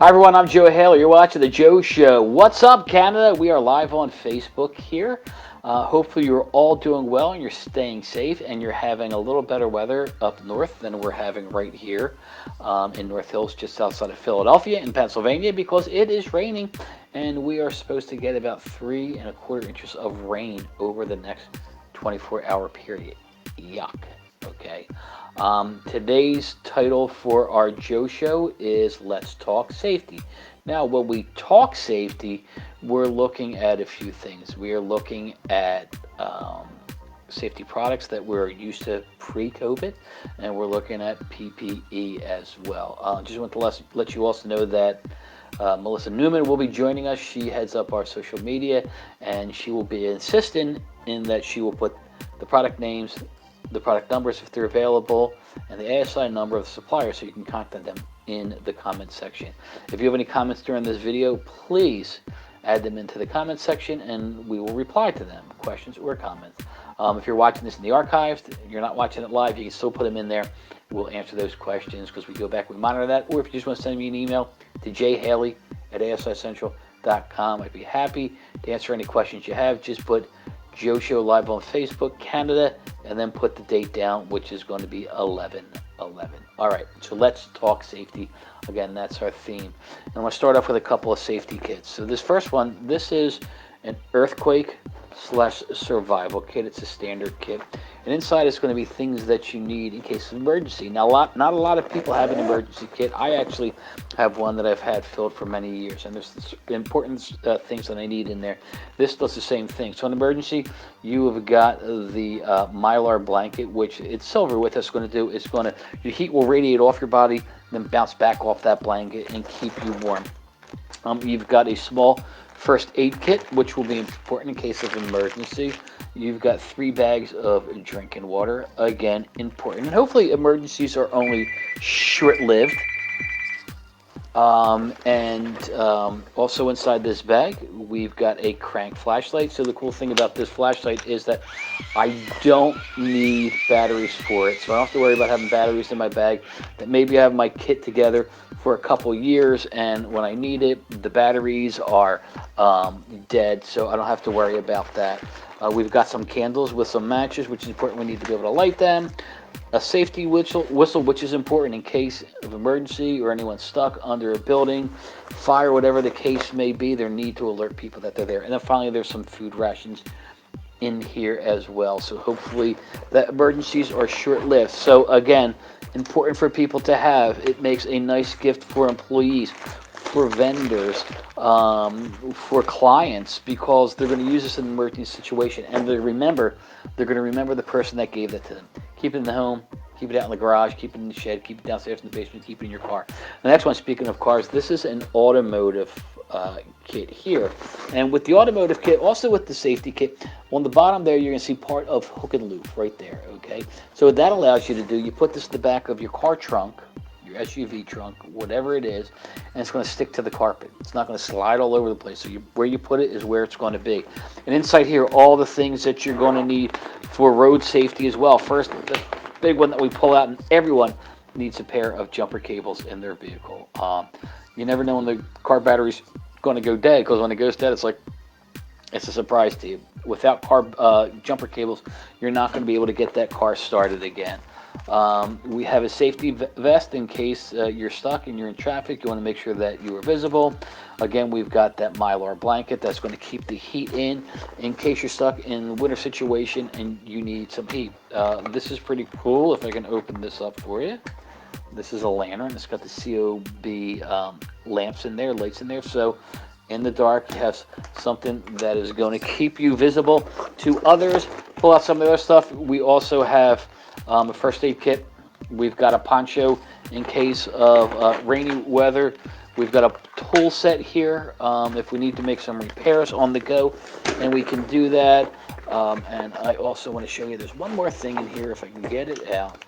Hi everyone, I'm Joe Haley. You're watching The Joe Show. What's up, Canada? We are live on Facebook here. Hopefully you're all doing well and you're staying safe and you're having a little better weather up north than we're having right here in North Hills, just outside of Philadelphia in Pennsylvania, because it is raining and we are supposed to get about 3¼ inches of rain over the next 24-hour period. Yuck. Okay. Today's title for our Joe Show is Let's Talk Safety. Now, when we talk safety, we're looking at a few things. We are looking at safety products that we're used to pre-COVID, and we're looking at PPE as well. Just want to let you also know that Melissa Newman will be joining us. She heads up our social media, and she will be insisting in that she will put the product names, the product numbers if they're available, and the ASI number of the supplier so you can contact them in the comment section. If you have any comments during this video, please add them into the comment section and we will reply to them, questions or comments. If you're watching this in the archives, you're not watching it live, you can still put them in there. We'll answer those questions because we go back, we monitor that. Or if you just want to send me an email to jhaley@asicentral.com, I'd be happy to answer any questions you have. Just put Joe Show Live on Facebook, Canada, and then put the date down, which is going to be 11/11. All right, so let's talk safety. Again, that's our theme. And I'm going to start off with a couple of safety kits. So this first one, this is an earthquake/survival kit. It's a standard kit. And inside is going to be things that you need in case of emergency. Now, not a lot of people have an emergency kit. I actually have one that I've had filled for many years, and there's important things that I need in there. This does the same thing. So in emergency, you have got the Mylar blanket, which it's silver. What that's going to do is your heat will radiate off your body, then bounce back off that blanket and keep you warm. You've got a small first aid kit, which will be important in case of emergency. You've got 3 bags of drinking water, again, important. And hopefully emergencies are only short-lived. Also inside this bag, we've got a crank flashlight. So the cool thing about this flashlight is that I don't need batteries for it. So I don't have to worry about having batteries in my bag. That maybe I have my kit together for a couple years, and when I need it, the batteries are dead, so I don't have to worry about that. We've got some candles with some matches, which is important. We need to be able to light them. A safety whistle, which is important in case of emergency or anyone stuck under a building, fire, whatever the case may be. Their need to alert people that they're there. And then finally, there's some food rations in here as well. So hopefully the emergencies are short-lived. So again, important for people to have. It makes a nice gift for employees, for vendors, for clients, because they're going to use this in an emergency situation, and they're going to remember the person that gave that to them. Keep it in the home, keep it out in the garage, keep it in the shed, keep it downstairs in the basement, keep it in your car. The next one, speaking of cars, this is an automotive kit here. And with the automotive kit, also with the safety kit, on the bottom there, you're going to see part of hook and loop right there, okay? So what that allows you to do, you put this in the back of your car trunk, your SUV trunk, whatever it is, and it's going to stick to the carpet. It's not going to slide all over the place. So where you put it is where it's going to be. And inside here, all the things that you're going to need for road safety as well. First, the big one that we pull out, and everyone needs a pair of jumper cables in their vehicle. You never know when the car battery's going to go dead, because when it goes dead, it's a surprise to you. Without car jumper cables, you're not going to be able to get that car started again. We have a safety vest in case you're stuck and you're in traffic. You want to make sure that you are visible. Again, we've got that Mylar blanket that's going to keep the heat in case you're stuck in a winter situation and you need some heat. This is pretty cool. If I can open this up for you. This is a lantern. It's got the COB lamps in there, lights in there. So in the dark, you have something that is going to keep you visible to others. Pull out some of the other stuff. We also have a first aid kit. We've got a poncho in case of rainy weather. We've got a tool set here if we need to make some repairs on the go, and we can do that. And I also want to show you, there's one more thing in here if I can get it out.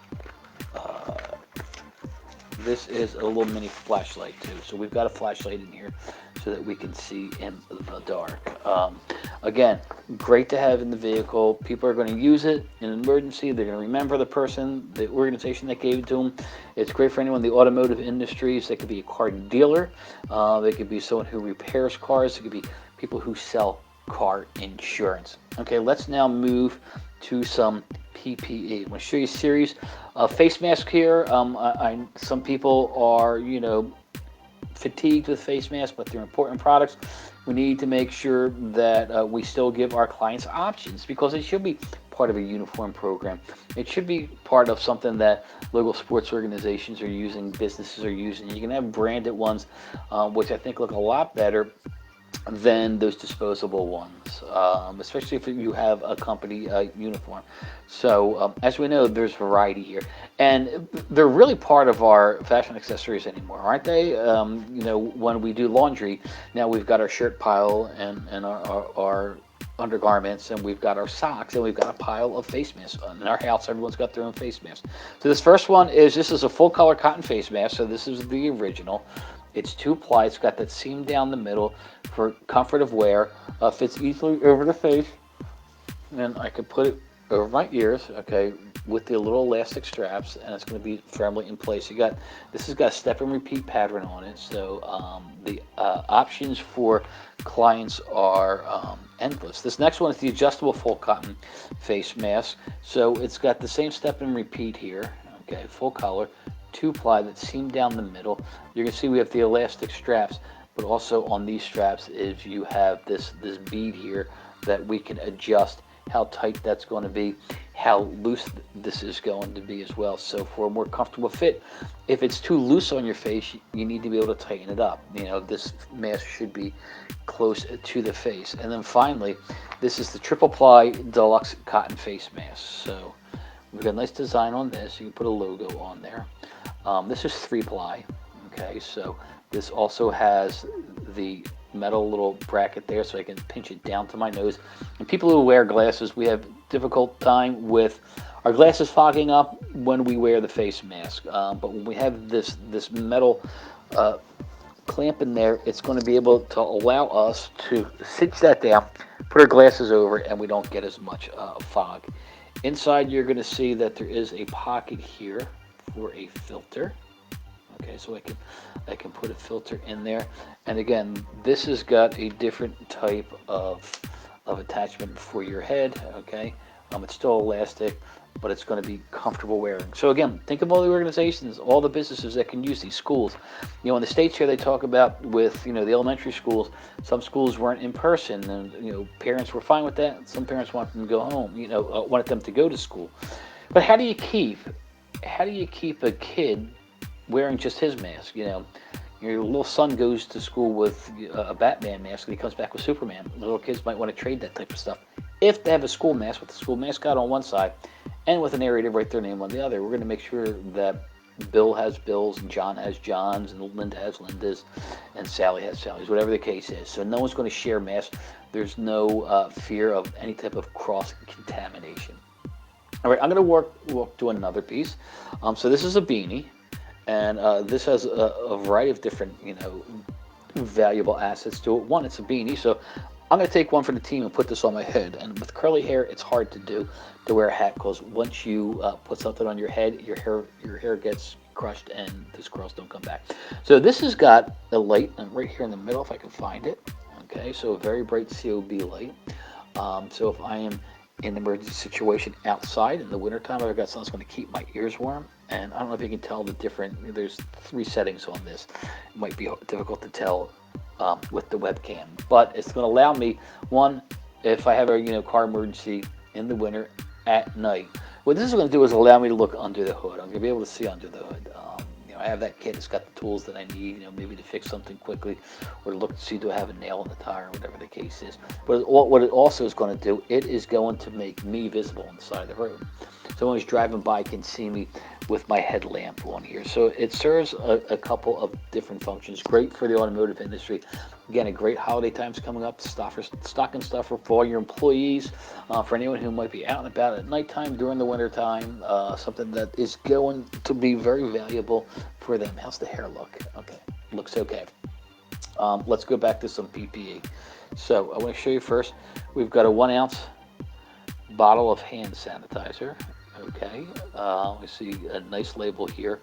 This is a little mini flashlight too. So we've got a flashlight in here so that we can see in the dark. Again, Great to have in the vehicle. People are going to use it in an emergency. They're going to remember the person, the organization that gave it to them. It's great for anyone in the automotive industries. They could be a car dealer. They could be someone who repairs cars. It could be people who sell car insurance. Okay, let's now move to some PPE. I'm going to show you a series of face masks here. Some people are, fatigued with face masks, but they're important products. We need to make sure that we still give our clients options, because it should be part of a uniform program. It should be part of something that local sports organizations are using, businesses are using. You can have branded ones, which I think look a lot better than those disposable ones, especially if you have a company uniform. So as we know, there's variety here, and they're really part of our fashion accessories anymore, aren't they? When we do laundry, now we've got our shirt pile and our undergarments, and we've got our socks, and we've got a pile of face masks. In our house, everyone's got their own face mask. So this first one this is a full color cotton face mask. So this is the original. It's 2-ply. It's got that seam down the middle for comfort of wear. Fits easily over the face, and I could put it over my ears, okay, with the little elastic straps, and it's going to be firmly in place. This has got a step and repeat pattern on it, so the options for clients are endless. This next one is the adjustable full cotton face mask. So it's got the same step and repeat here, okay, full color, 2-ply that seam down the middle. You can see we have the elastic straps, but also on these straps is you have this bead here that we can adjust how tight that's going to be, how loose this is going to be as well. So for a more comfortable fit, if it's too loose on your face, you need to be able to tighten it up. This mask should be close to the face. And then finally, this is the 3-ply deluxe cotton face mask. So we've got a nice design on this. You can put a logo on there. This is 3-ply. Okay, so this also has the metal little bracket there, so I can pinch it down to my nose. And people who wear glasses, we have difficult time with our glasses fogging up when we wear the face mask. But when we have this metal clamp in there, it's going to be able to allow us to cinch that down, put our glasses over, and we don't get as much fog. Inside, you're going to see that there is a pocket here for a filter. Okay, so I can put a filter in there, and again, this has got a different type of attachment for your head. Okay, it's still elastic, but it's going to be comfortable wearing. So again, think of all the organizations, all the businesses that can use these. Schools, in the States here, they talk about with the elementary schools. Some schools weren't in person, and parents were fine with that. Some parents wanted them to go home. Wanted them to go to school. But how do you keep a kid wearing just his mask? Your little son goes to school with a Batman mask, and he comes back with Superman. Little kids might want to trade that type of stuff. If they have a school mask with the school mascot on one side and with an area to write their name on the other, we're going to make sure that Bill has Bill's, and John has John's, and Linda has Linda's, and Sally has Sally's, whatever the case is. So no one's going to share masks. There's no fear of any type of cross-contamination. All right, I'm going to walk to another piece. So this is a beanie. And this has a variety of different, valuable assets to it. One, it's a beanie, so I'm going to take one for the team and put this on my head. And with curly hair, it's hard to wear a hat, because once you put something on your head, your hair gets crushed and those curls don't come back. So this has got a light right here in the middle, if I can find it. Okay, so a very bright COB light. So if I am in an emergency situation outside in the wintertime, I've got something that's going to keep my ears warm. And I don't know if you can tell the different, there's 3 settings on this. It might be difficult to tell with the webcam, but it's going to allow me, one, if I have a car emergency in the winter at night, what this is going to do is allow me to look under the hood. I'm going to be able to see under the hood. I have that kit that's got the tools that I need, maybe to fix something quickly, or to look to see, do I have a nail in the tire, whatever the case is. But what it also is going to do, it is going to make me visible on the side of the road. Someone who's driving by can see me with my headlamp on here. So it serves a couple of different functions. Great for the automotive industry. Again, a great holiday time's coming up. Stocking stuffer for all your employees, for anyone who might be out and about at nighttime during the winter time. Something that is going to be very valuable for them. How's the hair look? Okay, looks okay. Let's go back to some PPE. So I want to show you first. We've got a 1 ounce bottle of hand sanitizer. Okay, we see a nice label here.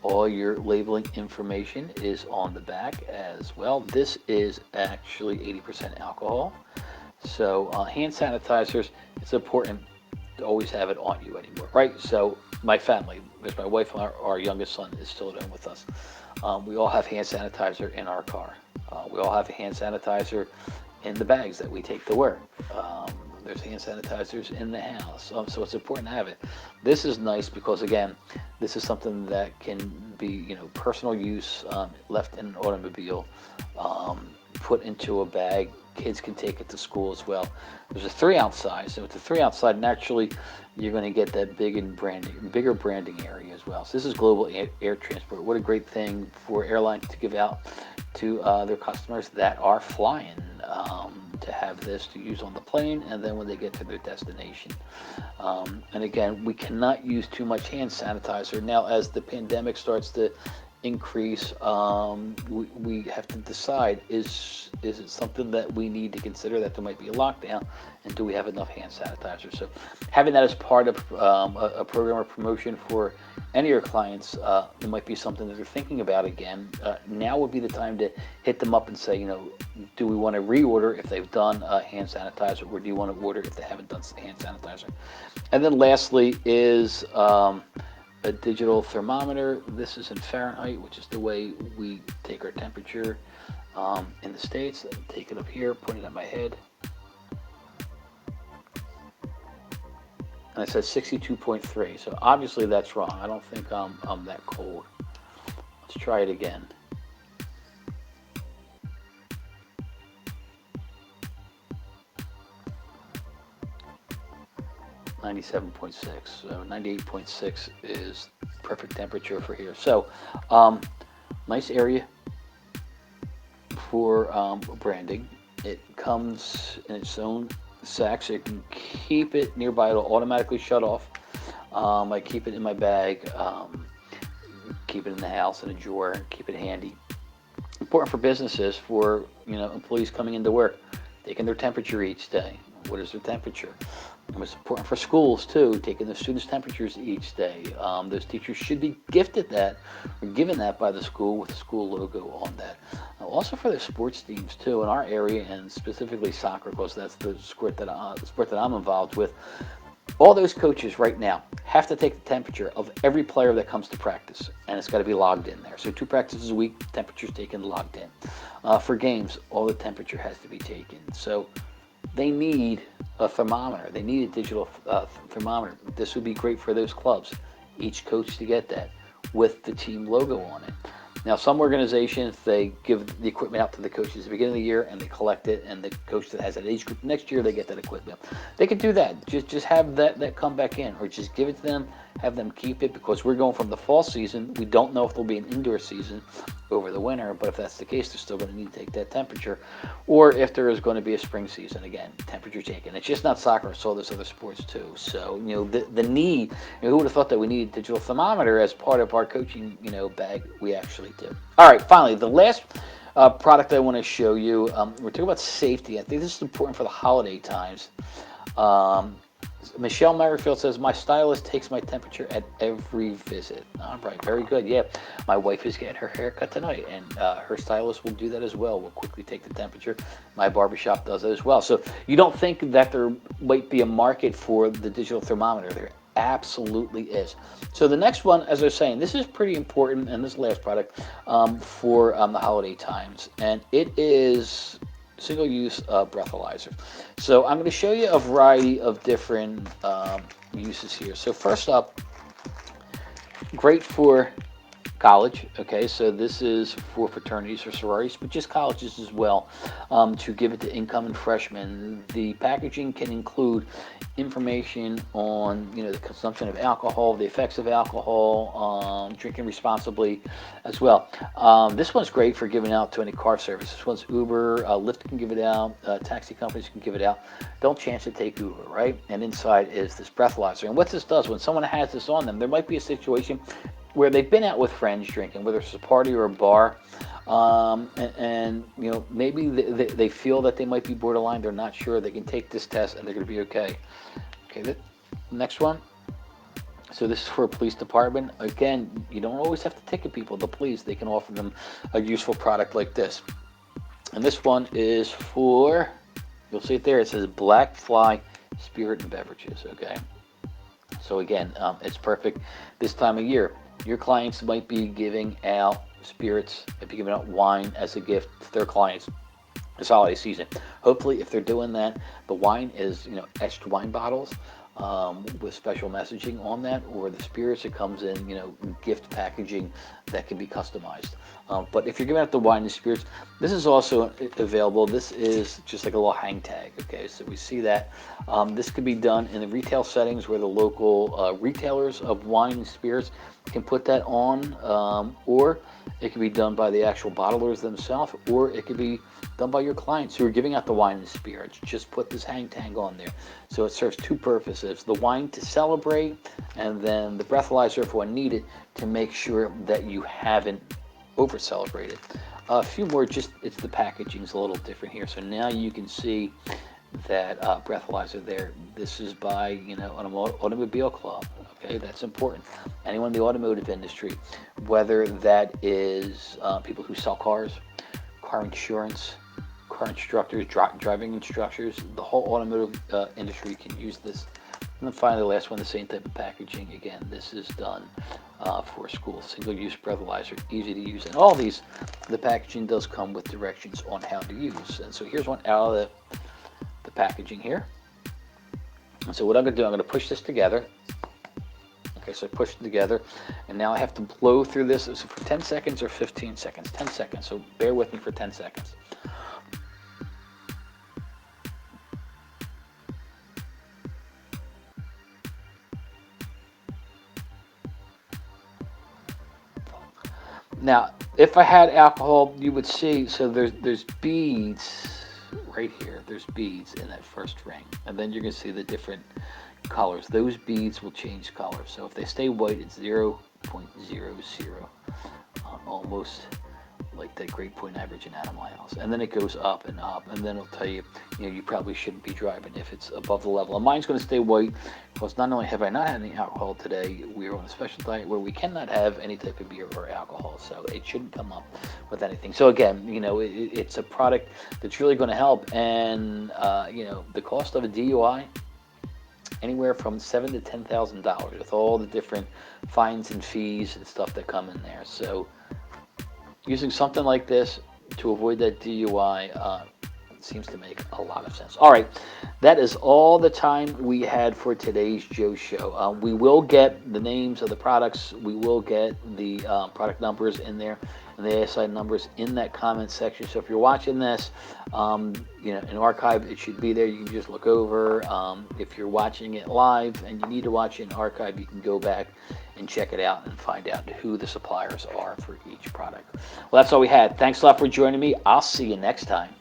All your labeling information is on the back as well. This is actually 80% alcohol. So hand sanitizers, it's important to always have it on you anymore, right? So my family, there's my wife and our youngest son is still at home with us. We all have hand sanitizer in our car. We all have hand sanitizer in the bags that we take to work. There's hand sanitizers in the house, so it's important to have it. This is nice because, again, this is something that can be, personal use, left in an automobile, put into a bag. Kids can take it to school as well. There's a 3 ounce size, so it's a 3 ounce size, and actually, you're going to get that bigger branding area as well. So this is global air transport. What a great thing for airlines to give out to their customers that are flying. To have this to use on the plane and then when they get to their destination. And again, we cannot use too much hand sanitizer. Now, as the pandemic starts to increase, we have to decide, is it something that we need to consider, that there might be a lockdown, and do we have enough hand sanitizer? So having that as part of a program or promotion for any of your clients, it might be something that they're thinking about again. Now would be the time to hit them up and say, do we want to reorder if they've done hand sanitizer, or do you want to order if they haven't done hand sanitizer? And then lastly is a digital thermometer. This is in Fahrenheit, which is the way we take our temperature in the States. Take it up here, put it at my head. And it says 62.3. So obviously that's wrong. I don't think I'm that cold. Let's try it again. .6. So 98.6 is perfect temperature for here. So nice area for branding. It comes in its own sack, so you can keep it nearby. It'll automatically shut off. I keep it in my bag, keep it in the house in a drawer, keep it handy. Important for businesses, for employees coming into work, taking their temperature each day. What is their temperature? It's important for schools too, taking the students' temperatures each day. Those teachers should be gifted that, or given that by the school with the school logo on that. Also for the sports teams too in our area, and specifically soccer, because that's the sport that I'm involved with. All those coaches right now have to take the temperature of every player that comes to practice, and it's got to be logged in there. So 2 practices a week, temperature's taken, logged in. For games, all the temperature has to be taken. So they need a thermometer. They need a digital thermometer. This would be great for those clubs, each coach to get that with the team logo on it. Now, some organizations, they give the equipment out to the coaches at the beginning of the year, and they collect it, and the coach that has that age group next year, they get that equipment. They could do that. Just have that come back in, or just give it to them, have them keep it, because we're going from the fall season. We don't know if there'll be an indoor season over the winter, but if that's the case, they're still going to need to take that temperature. Or if there is going to be a spring season, again, temperature taken. It's just not soccer, it's all those other sports too. So, the need, who would have thought that we needed a digital thermometer as part of our coaching, bag? We actually do. All right, finally, the last product I want to show you, we're talking about safety. I think this is important for the holiday times. Michelle Merrifield says, my stylist takes my temperature at every visit. All right, very good. Yeah, my wife is getting her haircut tonight, and her stylist will do that as well. We'll quickly take the temperature. My barbershop does it as well. So you don't think that there might be a market for the digital thermometer. There absolutely is. So the next one, as I was saying, this is pretty important, and this last product for the holiday times, and it is single-use breathalyzer. So I'm going to show you a variety of different uses here. So first up, great for college. Okay, so this is for fraternities or sororities, but just colleges as well, to give it to incoming freshmen. The packaging can include information on the consumption of alcohol, the effects of alcohol, drinking responsibly as well. This one's great for giving out to any car service. This one's Uber, Lyft can give it out, taxi companies can give it out. Don't chance to take Uber, right? And inside is this breathalyzer. And what this does, when someone has this on them, there might be a situation where they've been out with friends drinking, whether it's a party or a bar, and maybe they feel that they might be borderline. They're not sure. They can take this test and they're going to be okay. Okay, the next one. So this is for a police department. Again, you don't always have to ticket people. The police, they can offer them a useful product like this. And this one is for, you'll see it there, it says Black Fly Spirit and Beverages, okay? So again, it's perfect this time of year. Your clients might be giving out spirits, might be giving out wine as a gift to their clients this holiday season. Hopefully, if they're doing that, the wine is, etched wine bottles with special messaging on that, or the spirits, it comes in, gift packaging that can be customized. But if you're giving out the wine and spirits, this is also available. This is just like a little hang tag. Okay, so we see that. This could be done in the retail settings where the local retailers of wine and spirits can put that on, or it can be done by the actual bottlers themselves, or it could be done by your clients who are giving out the wine and spirits. Just put this hang tag on there. So it serves two purposes: the wine to celebrate, and then the breathalyzer if one needed to make sure that you haven't over celebrated. A few more, it's the packaging's a little different here. So now you can see that breathalyzer there. This is by an automobile club. Okay, that's important. Anyone in the automotive industry, whether that is people who sell cars, car insurance, car instructors, driving instructors, the whole automotive industry can use this. And then finally, the last one, the same type of packaging. Again, this is done for school. Single-use breathalyzer, easy to use. And all these, the packaging does come with directions on how to use. And so here's one out of the packaging here. And so what I'm going to do, I'm going to push this together. Okay, so I pushed it together. And now I have to blow through this. So for 10 seconds or 15 seconds? 10 seconds. So bear with me for 10 seconds. Now, if I had alcohol, you would see, so there's beads right here. There's beads in that first ring. And then you're going to see the different colors. Those beads will change color. So if they stay white, it's 0.00, almost like that grade point average in animal miles. And then it goes up, and then it'll tell you, you probably shouldn't be driving if it's above the level. And mine's going to stay white because not only have I not had any alcohol today, we're on a special diet where we cannot have any type of beer or alcohol, so it shouldn't come up with anything. So again, it's a product that's really going to help. And the cost of a DUI, anywhere from $7,000 to $10,000 with all the different fines and fees and stuff that come in there. So using something like this to avoid that DUI seems to make a lot of sense. All right, that is all the time we had for today's Joe Show. We will get the names of the products. We will get the product numbers in there and the ASI numbers in that comment section. So if you're watching this, in archive, it should be there. You can just look over. If you're watching it live and you need to watch it in archive, you can go back and check it out and find out who the suppliers are for each product. Well, that's all we had. Thanks a lot for joining me. I'll see you next time.